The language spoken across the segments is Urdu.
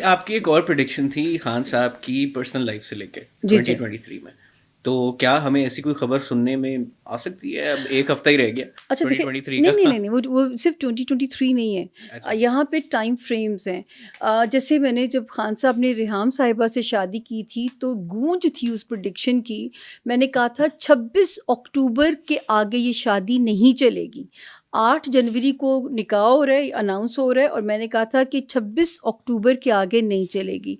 آپ کی ایک اور پریڈکشن تھی خان صاحب کی پرسنل لائف سے لے کے جی 2023 میں، تو کیا ہمیں ایسی کوئی خبر سننے میں آ سکتی ہے؟ اب ایک ہفتہ ہی رہ گیا اچھا دیکھیں، 2023 کا. نہیں وہ صرف 2023 نہیں ہے، یہاں پہ ٹائم فریمز ہیں. جیسے میں نے جب خان صاحب نے ریحام صاحبہ سے شادی کی تھی تو گونج تھی اس پریڈکشن کی. میں نے کہا تھا 26 اکتوبر کے آگے یہ شادی نہیں چلے گی. 8 جنوری کو نکاح ہو رہا ہے، اناؤنس ہو رہا ہے، اور میں نے کہا تھا کہ 26 اکتوبر کے آگے نہیں چلے گی.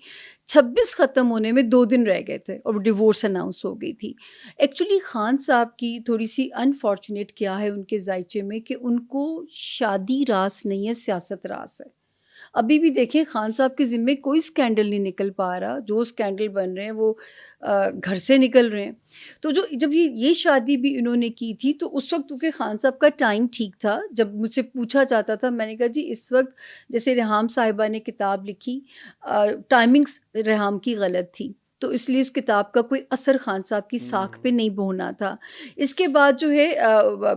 26 ختم ہونے میں 2 دن رہ گئے تھے اور ڈیورس اناؤنس ہو گئی تھی. ایکچولی خان صاحب کی تھوڑی سی انفارچونیٹ کیا ہے ان کے ذائچے میں کہ ان کو شادی راس نہیں ہے، سیاست راس ہے. ابھی بھی دیکھیں خان صاحب کے ذمے کوئی سکینڈل نہیں نکل پا رہا، جو سکینڈل بن رہے ہیں وہ گھر سے نکل رہے ہیں. تو جب یہ شادی بھی انہوں نے کی تھی تو اس وقت کیونکہ خان صاحب کا ٹائم ٹھیک تھا. جب مجھ سے پوچھا جاتا تھا میں نے کہا جی اس وقت جیسے ریحام صاحبہ نے کتاب لکھی، ٹائمنگز ریحام کی غلط تھی، تو اس لیے اس کتاب کا کوئی اثر خان صاحب کی ساکھ پہ نہیں ہونا تھا. اس کے بعد جو ہے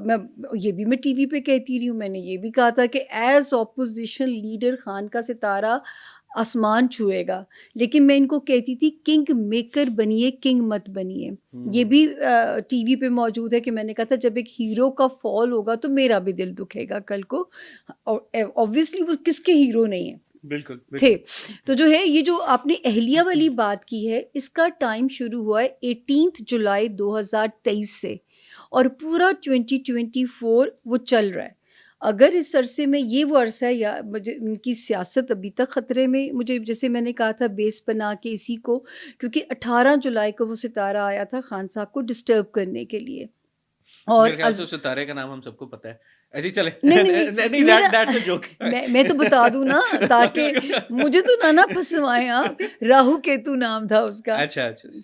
میں ٹی وی پہ کہتی رہی ہوں، میں نے یہ بھی کہا تھا کہ ایز اپوزیشن لیڈر خان کا ستارہ آسمان چھوئے گا، لیکن میں ان کو کہتی تھی کنگ میکر بنیے، کنگ مت بنیے. یہ بھی ٹی وی پہ موجود ہے کہ میں نے کہا تھا جب ایک ہیرو کا فال ہوگا تو میرا بھی دل دکھے گا کل کو. اوبویسلی وہ کس کے ہیرو نہیں ہیں، بالکل تھے. تو جو ہے یہ جو آپ نے اہلیہ والی بات کی ہے، اس کا ٹائم شروع ہوا ہے 18 جولائی 2023 سے اور پورا 2024 وہ چل رہا ہے. اگر اس عرصے میں یہ وہ عرصہ ہے یا ان کی سیاست ابھی تک خطرے میں، مجھے جیسے میں نے کہا تھا بیس بنا کے اسی کو، کیونکہ 18 جولائی کو وہ ستارہ آیا تھا خان صاحب کو ڈسٹرب کرنے کے لیے. اور میرے خیال سے اس ستارے کا نام ہم سب کو پتہ ہے. ایسے چلے نہیں میں تو بتا دوں نا تاکہ مجھے تو نہ پھنسوائیں آپ. راہو کیتو نام تھا اس کا.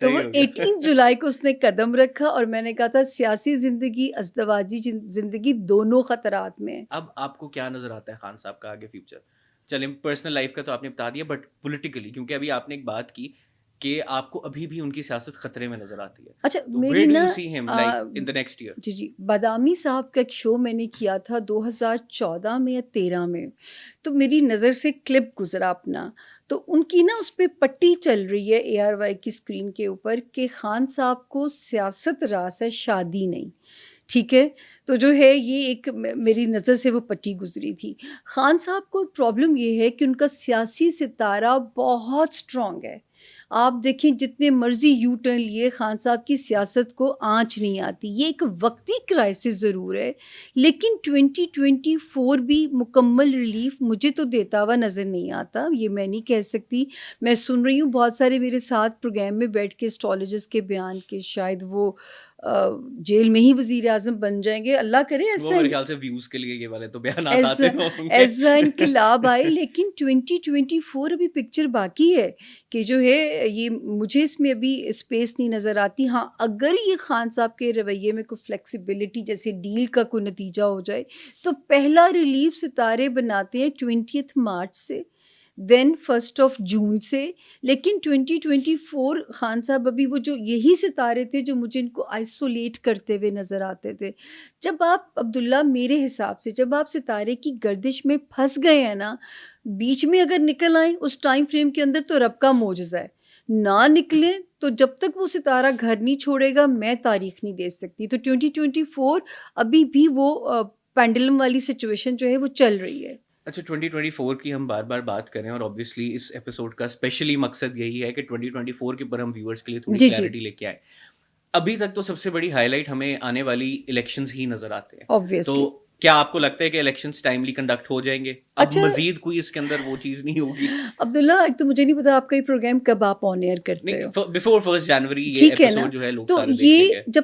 تو وہ 18 جولائی کو اس نے قدم رکھا اور میں نے کہا تھا سیاسی زندگی، ازدواجی زندگی دونوں خطرات میں. اب آپ کو کیا نظر آتا ہے خان صاحب کا آگے فیوچر؟ چلیں پرسنل لائف کا تو آپ نے بتا دیا، بٹ پولیٹیکلی، کیونکہ ابھی آپ نے ایک بات کی کہ آپ کو ابھی بھی ان کی سیاست خطرے میں نظر آتی ہے. اچھا میری نا جی بادامی صاحب کا ایک شو میں نے کیا تھا 2014 میں یا 13 میں، تو میری نظر سے کلپ گزرا اپنا، تو ان کی نا اس پہ پٹی چل رہی ہے ARY کی اسکرین کے اوپر کہ خان صاحب کو سیاست راس ہے، شادی نہیں. ٹھیک ہے، تو جو ہے یہ ایک میری نظر سے وہ پٹی گزری تھی. خان صاحب کو پرابلم یہ ہے کہ ان کا سیاسی ستارہ بہت سٹرانگ ہے. آپ دیکھیں جتنے مرضی یو ٹرن لیے خان صاحب کی سیاست کو آنچ نہیں آتی. یہ ایک وقتی کرائسس ضرور ہے، لیکن 2024 بھی مکمل ریلیف مجھے تو دیتا ہوا نظر نہیں آتا. یہ میں نہیں کہہ سکتی. میں سن رہی ہوں بہت سارے میرے ساتھ پروگرام میں بیٹھ کے اسٹرالوجسٹ کے بیان کہ شاید وہ جیل میں ہی وزیر اعظم بن جائیں گے. اللہ کرے ایسا، میرے خیال سے ویوز کے لیے یہ والے تو بیانات آتے ہوں گے، ایسا انقلاب آئے. لیکن 2024 ابھی پکچر باقی ہے کہ جو ہے یہ مجھے اس میں ابھی اسپیس نہیں نظر آتی. ہاں اگر یہ خان صاحب کے رویے میں کوئی فلیکسیبلٹی جیسے ڈیل کا کوئی نتیجہ ہو جائے تو پہلا ریلیف ستارے بناتے ہیں 20 مارچ سے، دین 1 جون سے. لیکن 2024 خان صاحب ابھی وہ جو یہی ستارے تھے جو مجھے ان کو آئسولیٹ کرتے ہوئے نظر آتے تھے. جب آپ عبداللہ میرے حساب سے جب آپ ستارے کی گردش میں پھنس گئے ہیں نا، بیچ میں اگر نکل آئیں اس ٹائم فریم کے اندر تو رب کا معجزہ ہے. نہ نکلیں تو جب تک وہ ستارہ گھر نہیں چھوڑے گا میں تاریخ نہیں دے سکتی. تو 2024 ابھی بھی وہ پینڈلم والی سچویشن جو ہے وہ چل رہی ہے. اچھا 2024 کی ہم بار بار بات کریں اور اوبویسلی اس ایپیسوڈ کا اسپیشلی مقصد یہی ہے کہ 2024 کے اوپر ہم ویورز کے لیے تھوڑی کلیئرٹی لے کے آئے. ابھی تک تو سب سے بڑی ہائی لائٹ ہمیں آنے والی الیکشنز ہی نظر آتے ہیں. تو کیا آپ کو لگتا ہے کہ الیکشنز ٹائملی کنڈکٹ ہو جائیں گے؟ اب مزید کوئی اس کے اندر وہ چیز نہیں ہوگی؟ عبداللہ ایک تو مجھے نہیں پتا آپ کا یہ پروگرام کب آپ آن ایئر کرتے ہو. بیفور 1 جنوری یہ ایپیسوڈ جو ہے لوگ سارے دیکھیں گے. یہ جب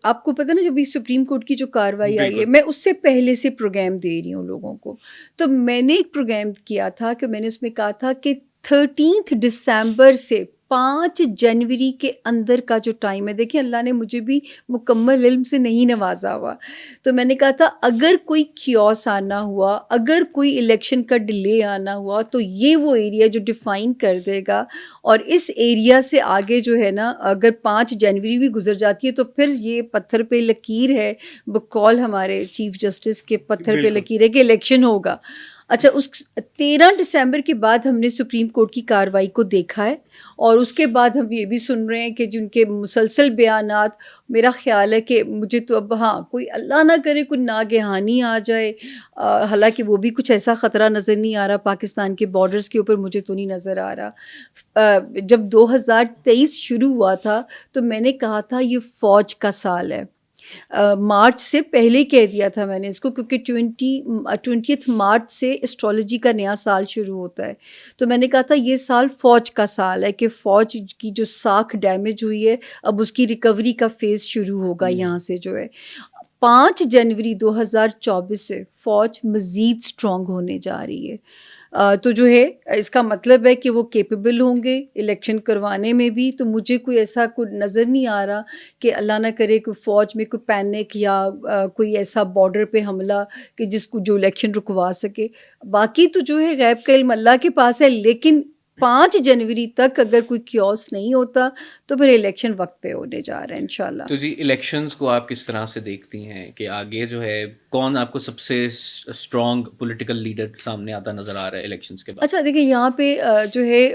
آپ کو پتا نا جب یہ سپریم کورٹ کی جو کاروائی آئی ہے، میں اس سے پہلے سے پروگرام دے رہی ہوں لوگوں کو. تو میں نے ایک پروگرام کیا تھا کہ میں نے اس میں کہا تھا کہ 13 دسمبر سے 5 جنوری کے اندر کا جو ٹائم ہے، دیکھیں اللہ نے مجھے بھی مکمل علم سے نہیں نوازا ہوا، تو میں نے کہا تھا اگر کوئی کیوس آنا ہوا، اگر کوئی الیکشن کا ڈیلے آنا ہوا تو یہ وہ ایریا جو ڈیفائن کر دے گا. اور اس ایریا سے آگے جو ہے نا اگر 5 جنوری بھی گزر جاتی ہے تو پھر یہ پتھر پہ لکیر ہے، بقول ہمارے چیف جسٹس کے پتھر پہ لکیر ہے کہ الیکشن ہوگا. اچھا، اس 13 دسمبر کے بعد ہم نے سپریم کورٹ کی کارروائی کو دیکھا ہے، اور اس کے بعد ہم یہ بھی سن رہے ہیں کہ جن کے مسلسل بیانات، میرا خیال ہے کہ مجھے تو اب کوئی اللہ نہ کرے کوئی ناگہانی آ جائے، حالانکہ وہ بھی کچھ ایسا خطرہ نظر نہیں آ رہا پاکستان کے بارڈرز کے اوپر، مجھے تو نہیں نظر آ رہا۔ جب 2023 شروع ہوا تھا تو میں نے کہا تھا یہ فوج کا سال ہے، مارچ سے پہلے کہہ دیا تھا میں نے اس کو، کیونکہ 20 مارچ سے اسٹرالوجی کا نیا سال شروع ہوتا ہے، تو میں نے کہا تھا یہ سال فوج کا سال ہے، کہ فوج کی جو ساکھ ڈیمیج ہوئی ہے اب اس کی ریکوری کا فیز شروع ہوگا یہاں سے جو ہے۔ 5 جنوری 2024 سے فوج مزید اسٹرانگ ہونے جا رہی ہے، تو جو ہے اس کا مطلب ہے کہ وہ کیپیبل ہوں گے الیکشن کروانے میں بھی۔ تو مجھے کوئی ایسا کوئی نظر نہیں آ رہا کہ اللہ نہ کرے کوئی فوج میں کوئی پینک یا کوئی ایسا بارڈر پہ حملہ کہ جس کو جو الیکشن رکوا سکے۔ باقی تو جو ہے غیب کا علم اللہ کے پاس ہے، لیکن 5 جنوری تک اگر کوئی کیوس نہیں ہوتا تو پھر الیکشن وقت پہ ہونے جا رہا ہے انشاءاللہ۔ تو جی الیکشنز کو آپ کس طرح سے دیکھتی ہیں کہ آگے جو ہے کون آپ کو سب سے اسٹرانگ پولیٹیکل لیڈر سامنے آتا نظر آ رہا ہے الیکشنز کے بعد؟ اچھا دیکھیں، یہاں پہ جو ہے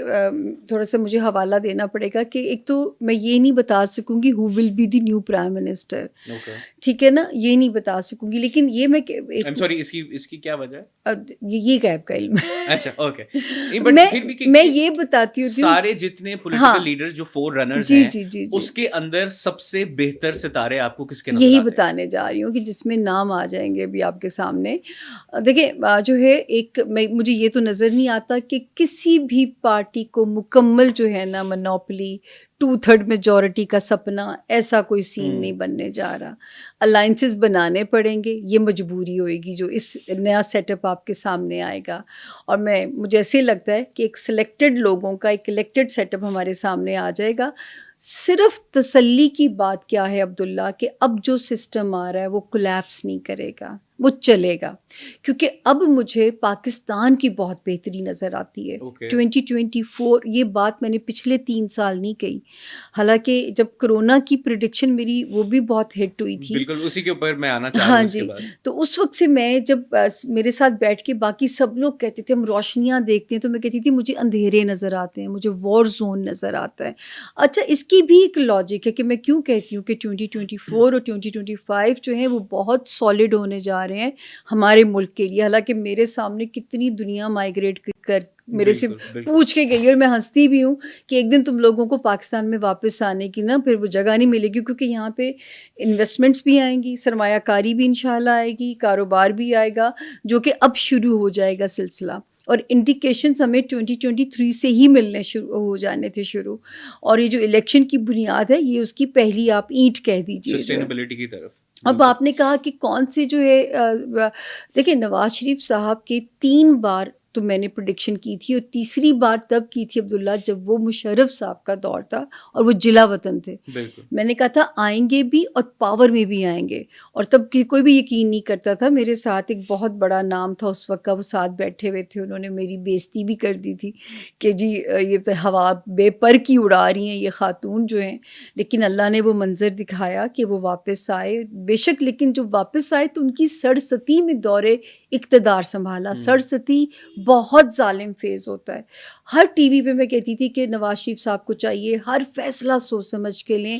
تھوڑا سا مجھے حوالہ دینا پڑے گا کہ ایک تو میں یہ نہیں بتا سکوں گی who will be the new prime minister, ٹھیک ہے نا، یہ نہیں بتا سکوں گی، لیکن یہ اس کی کیا وجہ ہے؟ یہ غیب کا علم اچھا اوکے، میں یہ بتاتی ہوں سارے جتنے پولیٹیکل لیڈرز جو فور رنرز ہیں اس کے اندر سب سے بہتر ستارے آپ کو کس کے نظر آتے ہیں؟ یہی بتانے جا رہی ہوں کہ جس میں نام آ جائیں گے ابھی آپ کے سامنے۔ دیکھیں جو ہے مجھے یہ تو نظر نہیں آتا کہ کسی بھی پارٹی کو مکمل جو ہے نا منوپلی 2/3 میجورٹی کا سپنا، ایسا کوئی سین نہیں بننے جا رہا۔ الائنسز بنانے پڑیں گے، یہ مجبوری ہوئے گی جو اس نیا سیٹ اپ آپ کے سامنے آئے گا، اور مجھے ایسے لگتا ہے کہ ایک سلیکٹڈ لوگوں کا ایک الیکٹڈ سیٹ اپ ہمارے سامنے آ جائے گا۔ صرف تسلی کی بات کیا ہے عبداللہ، کہ اب جو سسٹم آ رہا ہے وہ کولیپس نہیں کرے گا، وہ چلے گا، کیونکہ اب مجھے پاکستان کی بہت بہتری نظر آتی ہے۔ 2024 یہ بات میں نے پچھلے 3 سال نہیں کہی، حالانکہ جب کرونا کی پریڈکشن میری وہ بھی بہت ہٹ ہوئی تھی، بالکل اسی کے اوپر میں آنا چاہ رہا ہوں اس کے بعد۔ تو اس وقت سے میں جب میرے ساتھ بیٹھ کے باقی سب لوگ کہتے تھے ہم روشنیاں دیکھتے ہیں، تو میں کہتی تھی مجھے اندھیرے نظر آتے ہیں، مجھے وار زون نظر آتا ہے۔ اچھا، اس کی بھی ایک لاجک ہے کہ میں کیوں کہتی ہوں کہ 2024 اور 2025 جو ہیں وہ بہت سالڈ ہونے جا رہے ہیں ہمارے ملک کے لیے۔ حالانکہ میرے سامنے کتنی دنیا مائیگریٹ کر میرے سے پوچھ کے گئی، اور میں ہنستی بھی ہوں کہ ایک دن تم لوگوں کو پاکستان میں واپس آنے کی نا پھر وہ جگہ نہیں ملے گی، کیونکہ یہاں پہ انویسٹمنٹس بھی آئیں گی، سرمایہ کاری بھی انشاءاللہ آئے گی، کاروبار بھی آئے گا، جو کہ اب شروع ہو جائے گا سلسلہ، اور انڈیکیشنز ہمیں 2023 سے ہی ملنے شروع ہو جانے تھے شروع، اور یہ جو الیکشن کی بنیاد ہے یہ اس کی پہلی آپ اینٹ کہہ دیجیے سسٹینیبلٹی کی طرف۔ اب آپ نے کہا کہ کون سی جو ہے، دیکھیں نواز شریف صاحب کے 3 بار تو میں نے پریڈکشن کی تھی، اور تیسری بار تب کی تھی عبداللہ جب وہ مشرف صاحب کا دور تھا اور وہ جلا وطن تھے۔ میں نے کہا تھا آئیں گے بھی اور پاور میں بھی آئیں گے، اور تب کوئی بھی یقین نہیں کرتا تھا۔ میرے ساتھ ایک بہت بڑا نام تھا اس وقت کا، وہ ساتھ بیٹھے ہوئے تھے، انہوں نے میری بےزتی بھی کر دی تھی کہ جی یہ تو ہوا بے پر کی اڑا رہی ہیں یہ خاتون جو ہیں، لیکن اللہ نے وہ منظر دکھایا کہ وہ واپس آئے بے شک، لیکن جو واپس آئے تو ان کی سڑستی میں دورے اقتدار سنبھالا۔ سڑستی بہت ظالم فیز ہوتا ہے۔ ہر ٹی وی پہ میں کہتی تھی کہ نواز شریف صاحب کو چاہیے ہر فیصلہ سوچ سمجھ کے لیں،